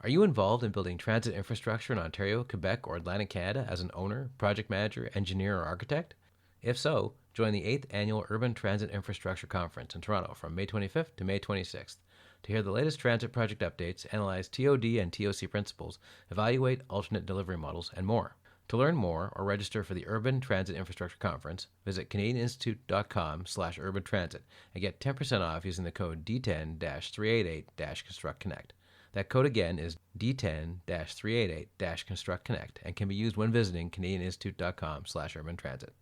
Are you involved in building transit infrastructure in Ontario, Quebec, or Atlantic Canada as an owner, project manager, engineer, or architect? If so, join the 8th Annual Urban Transit Infrastructure Conference in Toronto from May 25th to May 26th to hear the latest transit project updates, analyze TOD and TOC principles, evaluate alternate delivery models, and more. To learn more or register for the Urban Transit Infrastructure Conference, visit canadianinstitute.com/urban transit and get 10% off using the code D10-388-ConstructConnect. That code again is D10-388-ConstructConnect and can be used when visiting canadianinstitute.com/urban transit.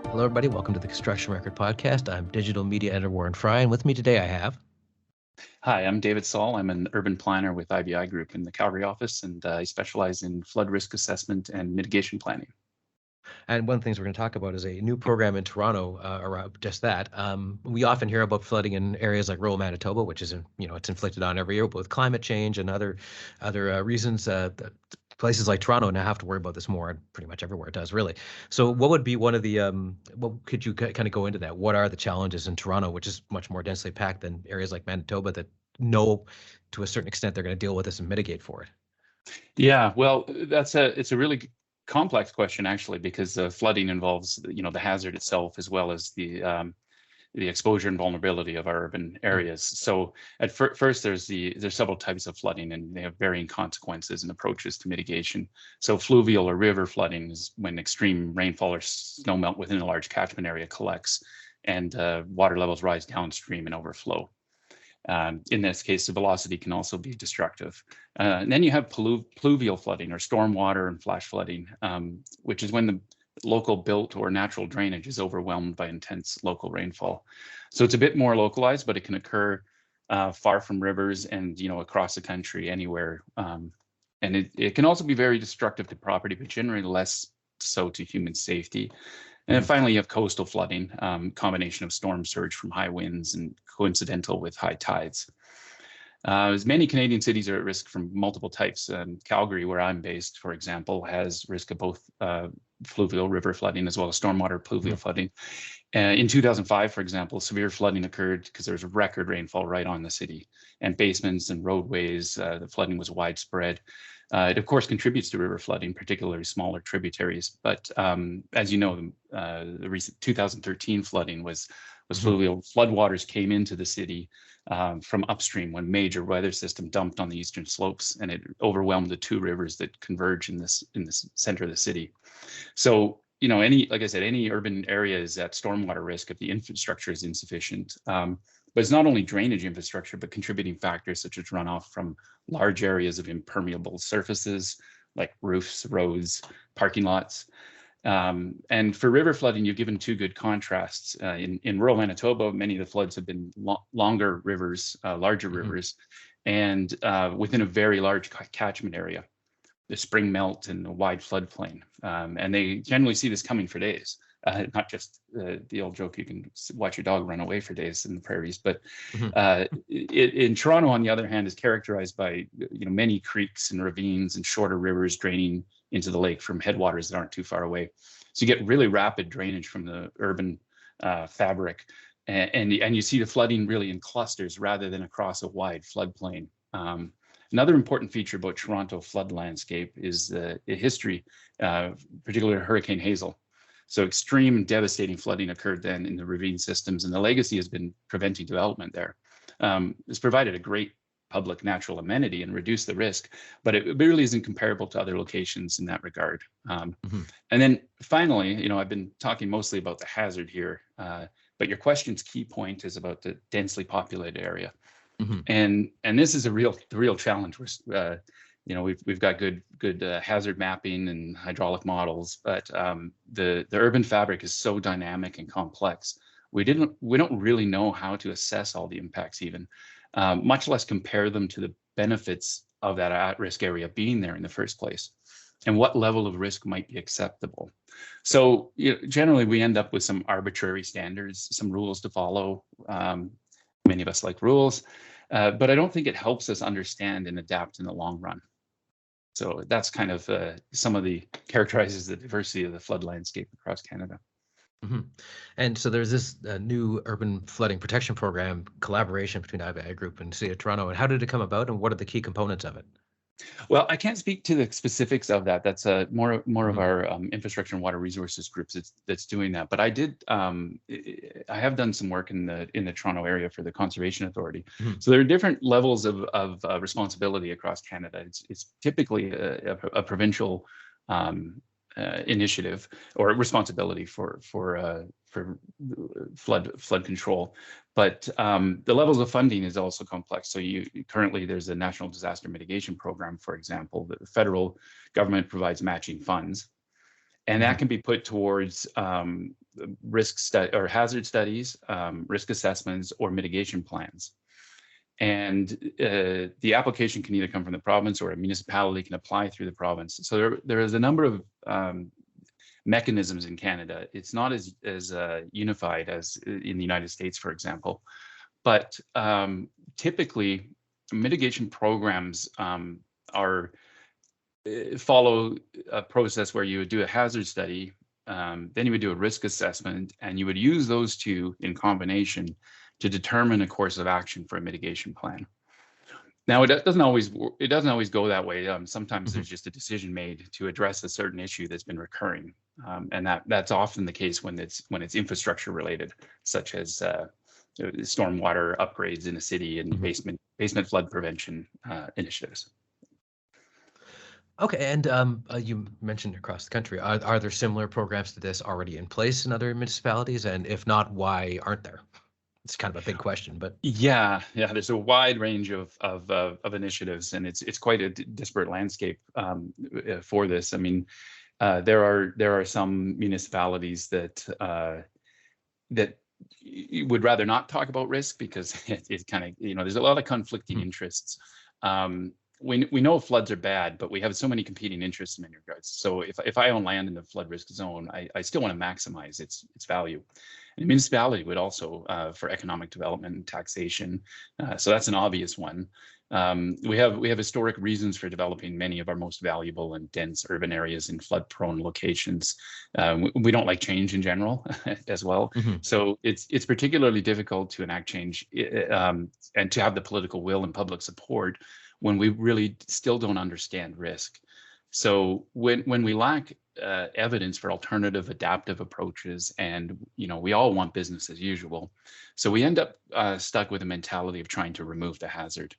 Hello, everybody. Welcome to the Construction Record Podcast. I'm digital media editor Warren Frey, and with me today I have. Hi, I'm David Saul. I'm an urban planner with IBI Group in the Calgary office, and I specialize in flood risk assessment and mitigation planning. And one of the things we're going to talk about is a new program in Toronto around just that. We often hear about flooding in areas like rural Manitoba, which is, it's inflicted on every year, but with climate change and other reasons, places like Toronto now have to worry about this more, and pretty much everywhere it does, really. So what would be one of the, what could you kind of go into that? What are the challenges in Toronto, which is much more densely packed than areas like Manitoba that know to a certain extent they're going to deal with this and mitigate for it? Yeah, well, it's a really complex question, actually, because flooding involves, the hazard itself as well as the exposure and vulnerability of our urban areas. So at first, there's several types of flooding, and they have varying consequences and approaches to mitigation. So fluvial or river flooding is when extreme rainfall or snowmelt within a large catchment area collects, and water levels rise downstream and overflow. In this case, the velocity can also be destructive. And then you have pluvial flooding or stormwater and flash flooding, which is when the local built or natural drainage is overwhelmed by intense local rainfall. So it's a bit more localized, but it can occur far from rivers and across the country, anywhere. And it can also be very destructive to property, but generally less so to human safety. And then finally, you have coastal flooding, combination of storm surge from high winds and coincidental with high tides. As many Canadian cities are at risk from multiple types. Calgary, where I'm based, for example, has risk of both fluvial river flooding as well as stormwater pluvial flooding. In 2005, for example, severe flooding occurred because there was record rainfall right on the city, and basements and roadways, the flooding was widespread. It, of course, contributes to river flooding, particularly smaller tributaries. But as you know, the recent 2013 flooding was fluvial. Floodwaters came into the city from upstream when major weather system dumped on the eastern slopes, and it overwhelmed the two rivers that converge in the center of the city. So, like I said, any urban area is at stormwater risk if the infrastructure is insufficient. But it's not only drainage infrastructure, but contributing factors such as runoff from large areas of impermeable surfaces like roofs, roads, parking lots. And for river flooding, you've given two good contrasts. In rural Manitoba, many of the floods have been longer rivers, larger rivers, and within a very large catchment area, the spring melt and the wide floodplain. And they generally see this coming for days. Not just the old joke, you can watch your dog run away for days in the prairies, but in Toronto, on the other hand, is characterized by many creeks and ravines and shorter rivers draining into the lake from headwaters that aren't too far away. So you get really rapid drainage from the urban fabric, and you see the flooding really in clusters rather than across a wide floodplain. Another important feature about Toronto flood landscape is the history, particularly Hurricane Hazel. So extreme devastating flooding occurred then in the ravine systems, and the legacy has been preventing development there. It's provided a great public natural amenity and reduced the risk, but it really isn't comparable to other locations in that regard. And then finally, I've been talking mostly about the hazard here, but your question's key point is about the densely populated area. And this is the real challenge. We've got good hazard mapping and hydraulic models, but the urban fabric is so dynamic and complex. We don't really know how to assess all the impacts, even much less compare them to the benefits of that at-risk area being there in the first place, and what level of risk might be acceptable. So generally, we end up with some arbitrary standards, some rules to follow. Many of us like rules, but I don't think it helps us understand and adapt in the long run. So that's kind of some of the characterizes the diversity of the flood landscape across Canada. Mm-hmm. And so there's this new urban flooding protection program collaboration between IBI Group and City of Toronto. And how did it come about, and what are the key components of it? Well, I can't speak to the specifics of that. That's more of our infrastructure and water resources groups that's doing that. But I did I have done some work in the Toronto area for the Conservation Authority. Mm-hmm. So there are different levels of responsibility across Canada. It's typically a provincial initiative or responsibility for flood control, but the levels of funding is also complex. So currently there's a National Disaster Mitigation Program, for example. The federal government provides matching funds, and that can be put towards hazard studies, risk assessments, or mitigation plans. And the application can either come from the province, or a municipality can apply through the province. So there is a number of mechanisms in Canada. It's not as unified as in the United States, for example. But typically, mitigation programs follow a process where you would do a hazard study, then you would do a risk assessment, and you would use those two in combination to determine a course of action for a mitigation plan. Now, it doesn't always go that way. Sometimes there's just a decision made to address a certain issue that's been recurring, and that's often the case when it's infrastructure related, such as stormwater upgrades in a city and basement flood prevention initiatives. Okay, and you mentioned across the country. Are there similar programs to this already in place in other municipalities? And if not, why aren't there? It's kind of a big question, but yeah, there's a wide range of initiatives, and it's quite a disparate landscape for this. I mean, there are some municipalities that would rather not talk about risk because it kind of, there's a lot of conflicting interests. We know floods are bad, but we have so many competing interests in many regards. So if I own land in the flood risk zone, I still want to maximize its value. And a municipality would also for economic development and taxation. So that's an obvious one. We have historic reasons for developing many of our most valuable and dense urban areas in flood-prone locations. We don't like change in general as well. So it's particularly difficult to enact change and to have the political will and public support when we really still don't understand risk. So when we lack evidence for alternative adaptive approaches, and we all want business as usual, so we end up stuck with a mentality of trying to remove the hazard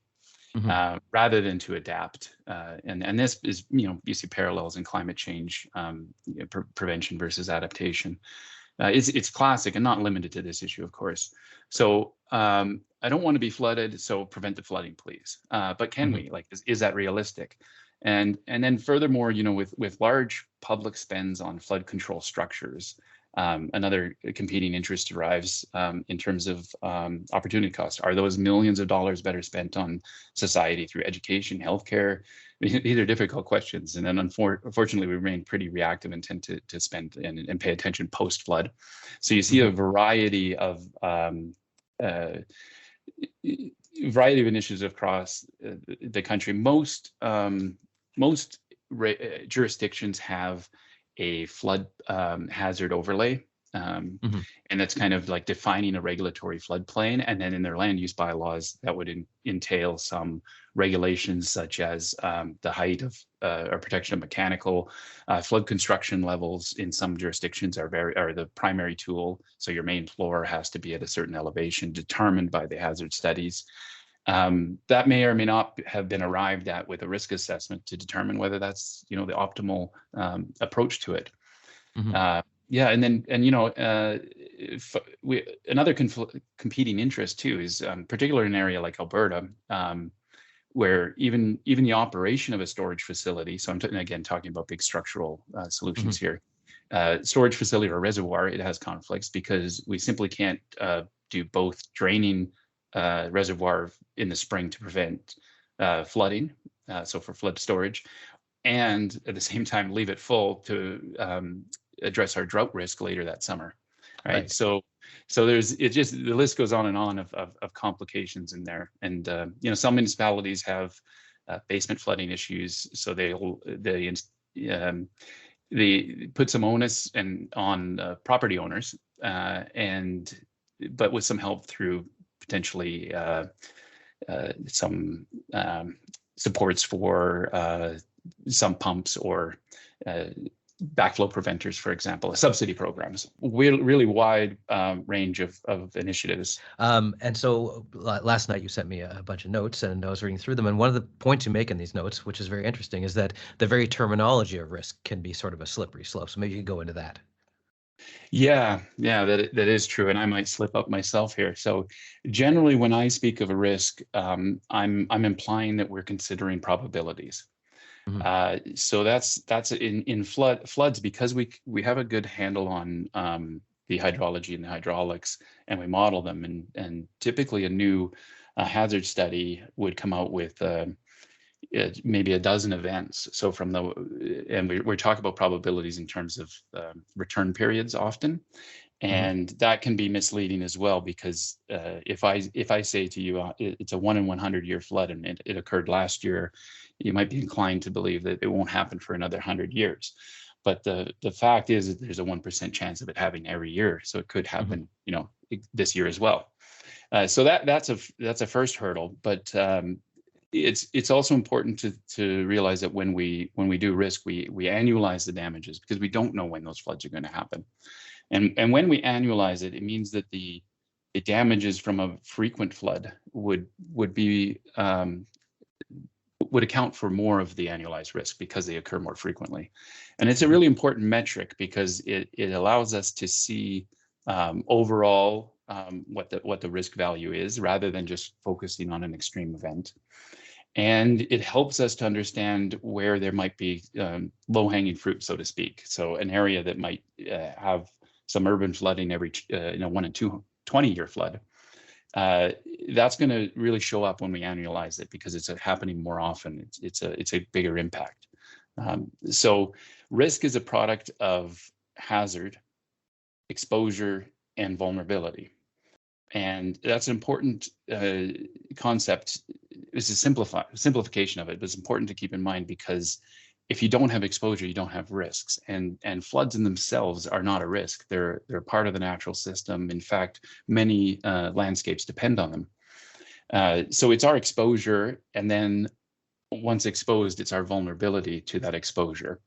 rather than to adapt. And this is you see parallels in climate change prevention versus adaptation. It's classic and not limited to this issue, of course. So I don't want to be flooded, so prevent the flooding, please. But can we? Like, is that realistic? And then furthermore, with large public spends on flood control structures, another competing interest derives in terms of opportunity costs. Are those millions of dollars better spent on society through education, healthcare? These are difficult questions. And then unfortunately, we remain pretty reactive and tend to spend and pay attention post-flood. So you see a variety of initiatives across the country. Most jurisdictions have a flood hazard overlay, and that's kind of like defining a regulatory floodplain. And then in their land use bylaws, that would entail some regulations such as the height of or protection of mechanical flood construction levels. In some jurisdictions are the primary tool. So your main floor has to be at a certain elevation determined by the hazard studies. That may or may not have been arrived at with a risk assessment to determine whether that's the optimal approach to it. Another competing interest too is particularly in an area like Alberta, where even the operation of a storage facility. So I'm again talking about big structural solutions here. Storage facility or reservoir, it has conflicts because we simply can't do both draining reservoir in the spring to prevent flooding, so for flood storage, and at the same time leave it full to address our drought risk later that summer, right? Right. So there's the list goes on and on of complications in there, and some municipalities have basement flooding issues, so they put some onus on property owners, but with some help through potentially some supports for some pumps or backflow preventers, for example, subsidy programs, really wide range of initiatives. And so last night you sent me a bunch of notes, and I was reading through them. And one of the points you make in these notes, which is very interesting, is that the very terminology of risk can be sort of a slippery slope. So maybe you could go into that. Yeah, that is true, and I might slip up myself here. So generally, when I speak of a risk, I'm implying that we're considering probabilities. So that's in floods, because we have a good handle on the hydrology and the hydraulics, and we model them, and typically a new hazard study would come out with maybe a dozen events. So we're talking about probabilities in terms of return periods often, and that can be misleading as well, because if I say to you it's a 1 in 100 year flood and it occurred last year, you might be inclined to believe that it won't happen for another 100 years. But the fact is that there's a 1% chance of it happening every year, so it could happen this year as well. So that's a first hurdle, but it's also important to realize that when we do risk, we annualize the damages, because we don't know when those floods are going to happen. And when we annualize it, it means that the damages from a frequent flood would account for more of the annualized risk, because they occur more frequently. And it's a really important metric, because it allows us to see overall what the risk value is, rather than just focusing on an extreme event. And it helps us to understand where there might be low-hanging fruit, so to speak. So an area that might have some urban flooding every 1 in 20-year flood, that's going to really show up when we annualize it, because it's happening more often. It's a bigger impact. So risk is a product of hazard, exposure, and vulnerability. And that's an important concept. It's a simplification of it, but it's important to keep in mind, because if you don't have exposure, you don't have risks. And floods in themselves are not a risk. They're part of the natural system. In fact, many landscapes depend on them. So it's our exposure, and then once exposed, it's our vulnerability to that exposure.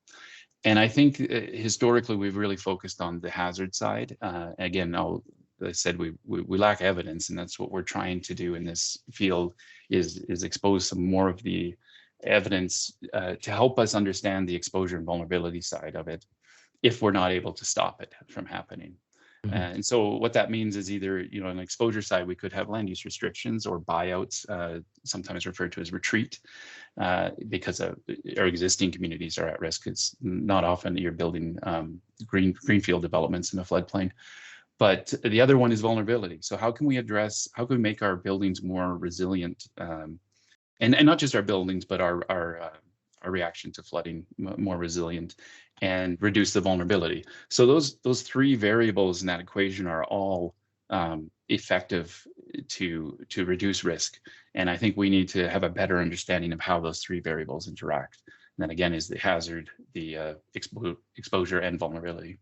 And I think historically we've really focused on the hazard side. Again, I said we lack evidence, and that's what we're trying to do in this field, is expose some more of the evidence to help us understand the exposure and vulnerability side of it, if we're not able to stop it from happening. And so what that means is either, on the exposure side, we could have land use restrictions or buyouts, sometimes referred to as retreat, because our existing communities are at risk. It's not often that you're building greenfield developments in a floodplain. But the other one is vulnerability. So how can we make our buildings more resilient, and not just our buildings, but our reaction to flooding more resilient, and reduce the vulnerability? So those three variables in that equation are all effective to reduce risk. And I think we need to have a better understanding of how those three variables interact. And that, again, is the hazard, the exposure, and vulnerability.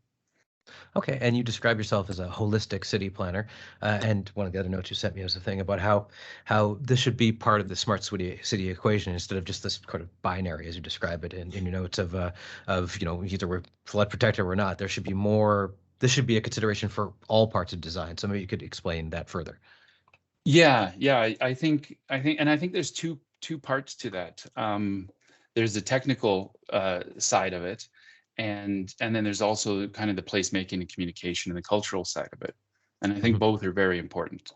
Okay, and you describe yourself as a holistic city planner, and one of the other notes you sent me was a thing about how this should be part of the smart city equation, instead of just this kind of binary, as you describe it in your notes, of either we're flood protected or not. There should be more. This should be a consideration for all parts of design. So maybe you could explain that further. Yeah, I think there's two parts to that. There's the technical side of it. And then there's also kind of the placemaking and communication and the cultural side of it. And I think both are very important.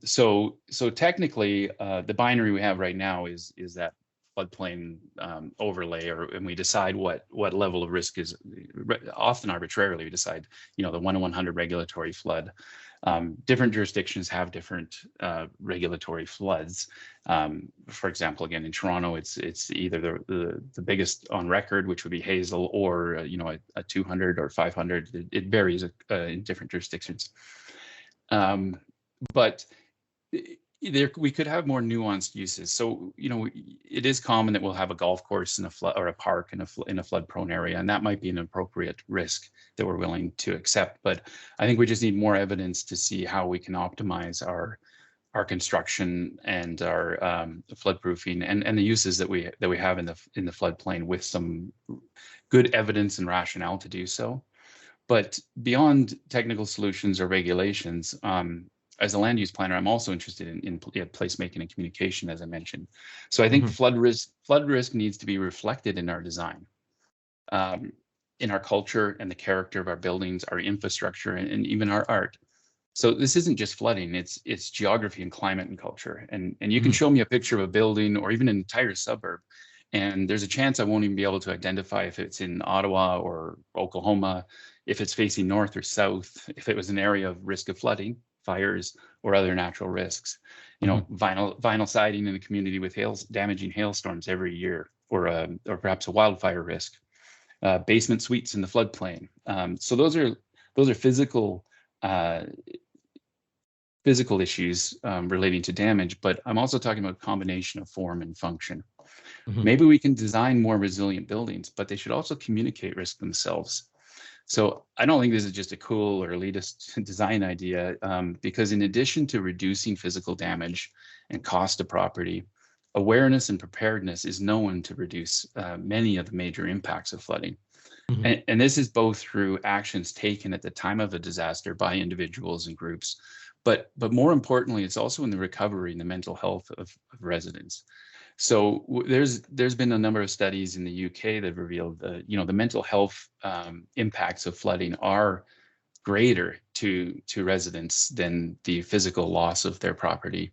So technically, the binary we have right now is that floodplain overlay, and we decide what level of risk is, often arbitrarily we decide, the 1 in 100 regulatory flood. Different jurisdictions have different regulatory floods. For example, again in Toronto, it's either the biggest on record, which would be Hazel, or a 200 or 500. It varies in different jurisdictions. But we could have more nuanced uses. So, it is common that we'll have a golf course in a flood, or a park in a flood-prone area, and that might be an appropriate risk that we're willing to accept. But I think we just need more evidence to see how we can optimize our construction and our floodproofing and the uses that we have in the floodplain, with some good evidence and rationale to do so. But beyond technical solutions or regulations, as a land use planner, I'm also interested in placemaking and communication, as I mentioned. So I think flood risk needs to be reflected in our design, in our culture and the character of our buildings, our infrastructure, and even our art. So this isn't just flooding; it's geography and climate and culture. And you can show me a picture of a building or even an entire suburb, and there's a chance I won't even be able to identify if it's in Ottawa or Oklahoma, if it's facing north or south, if it was an area of risk of flooding, fires, or other natural risks. Vinyl siding in the community with damaging hailstorms every year, or perhaps a wildfire risk. Basement suites in the floodplain. So those are physical issues relating to damage, but I'm also talking about a combination of form and function. Maybe we can design more resilient buildings, but they should also communicate risk themselves. So I don't think this is just a cool or elitist design idea, because in addition to reducing physical damage and cost of property, awareness and preparedness is known to reduce many of the major impacts of flooding. And this is both through actions taken at the time of a disaster by individuals and groups, but more importantly, it's also in the recovery and the mental health of residents. So there's been a number of studies in the UK that have revealed the mental health impacts of flooding are greater to residents than the physical loss of their property.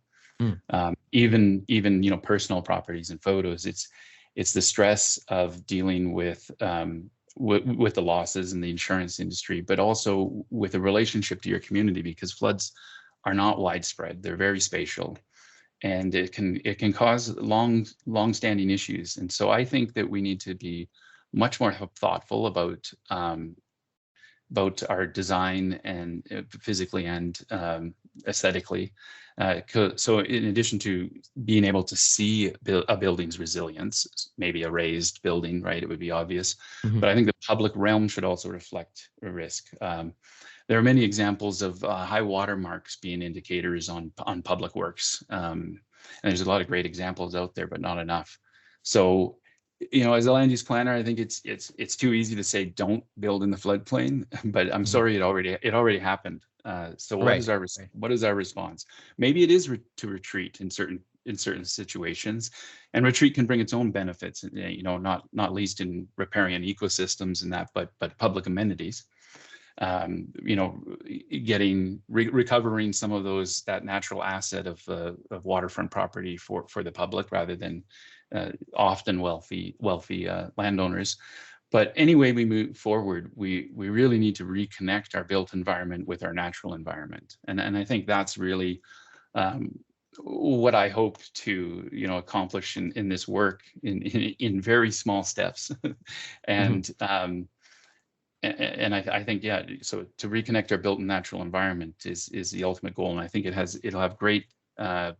Even personal properties and photos. It's the stress of dealing with the losses in the insurance industry, but also with a relationship to your community, because floods are not widespread; they're very spatial. And it can cause long-standing issues. And so I think that we need to be much more thoughtful about our design, and physically and aesthetically. So in addition to being able to see a building's resilience, maybe a raised building, right, it would be obvious. But I think the public realm should also reflect a risk. There are many examples of high water marks being indicators on public works. And there's a lot of great examples out there, but not enough. So, as a land use planner, I think it's too easy to say don't build in the floodplain, but I'm sorry, it already happened. So what is our response? Maybe it is to retreat in certain situations, and retreat can bring its own benefits. Not least in repairing ecosystems and that, but public amenities. Recovering some of that natural asset of waterfront property for the public, rather than often wealthy landowners. But anyway, we move forward, we really need to reconnect our built environment with our natural environment, and I think that's really what I hope to accomplish in this work in very small steps. And I think, so to reconnect our built and natural environment is the ultimate goal. And I think it'll have great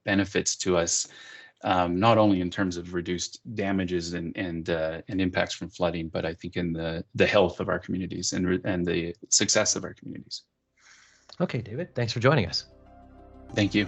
benefits to us, not only in terms of reduced damages and impacts from flooding, but I think in the health of our communities and the success of our communities. Okay, David, thanks for joining us. Thank you.